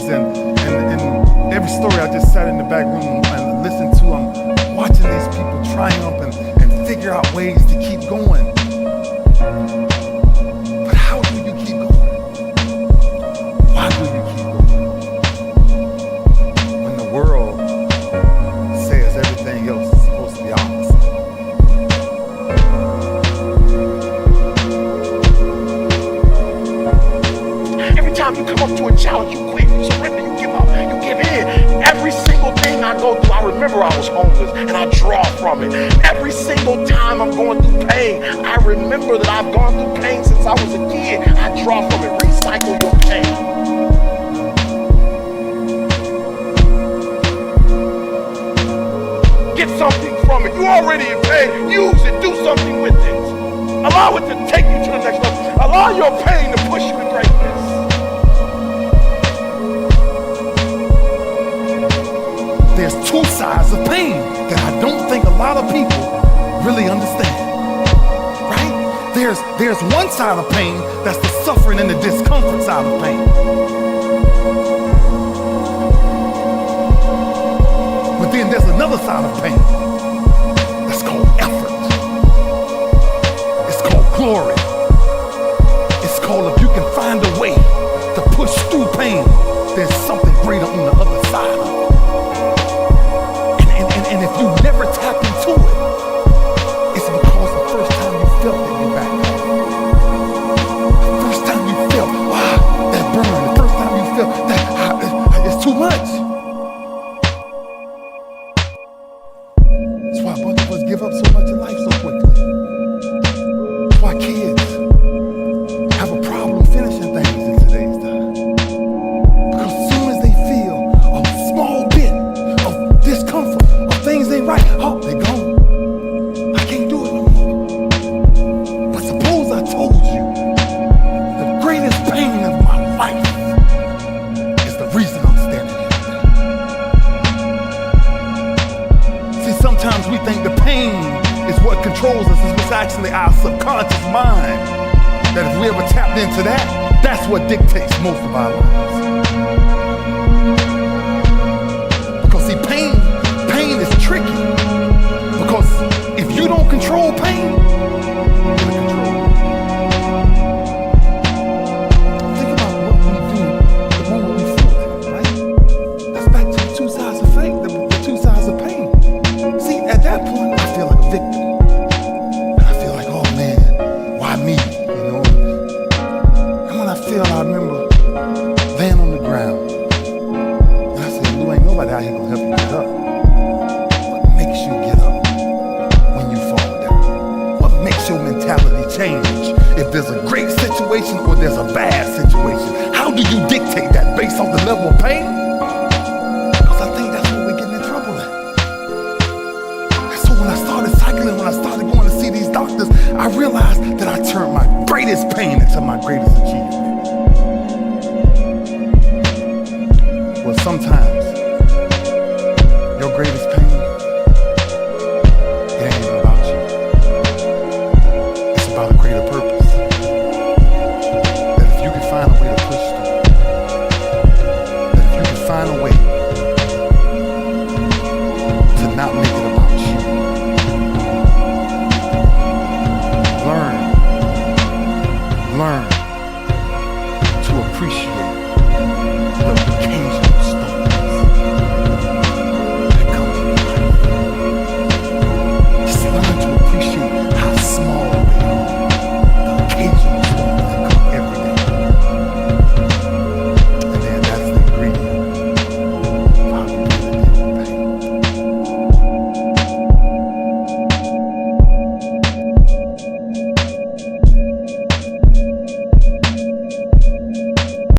and every story I just sat in the back room and listened to. I'm watching these people triumph and figure out ways to keep going. But how do you keep going? Why do you keep going? When the world says everything else is supposed to be opposite. Every time you come up to a challenge, you quit, you surrender, you give up, you give in. Every single thing I go through, I remember I was homeless and I draw from it. Every single time I'm going through pain, I remember that I've gone through pain since I was a kid. I draw from it. Recycle your pain. Get something from it. You already in pain. Use it. Do something with it. Allow it to take you to the next level. Allow your pain to push you to greatness. There's two sides of pain that I don't think a lot of people really understand, right? There's one side of pain that's the suffering and the discomfort side of pain. But then there's another side of pain that's called effort. It's called glory. It's called if you can find a way to push through pain, there's something greater on the other side of it. And if you never tap into it, it's because the first time you felt it, you back up. The first time you felt, wow, that burn. The first time you felt that, it's too much. That's why a bunch of us give up so much in life so quickly. That's why kids have a problem finishing things in today's time. Because as soon as they feel a small bit of discomfort, things ain't right, oh, they gone. I can't do it no more. But suppose I told you the greatest pain of my life is the reason I'm standing here today. See, sometimes we think the pain is what controls us. It's actually our subconscious mind. That if we ever tapped into that, that's what dictates most of our lives. Because see, pain is tricky, because if you don't control pain, you're gonna control it. Think about what we do the moment we feel it, right? That's back to the two sides of faith, the two sides of pain. See, at that point, I feel like a victim. And I feel like, oh man, why me? You know? And when I remember laying on the ground, and I said, you ain't nobody out here gonna help you get up. Makes you get up when you fall down? What makes your mentality change if there's a great situation or there's a bad situation? How do you dictate that based on the level of pain? Because I think that's where we're getting in trouble at. And so when I started cycling, when I started going to see these doctors, I realized that I turned my greatest pain into my greatest achievement. Well, sometimes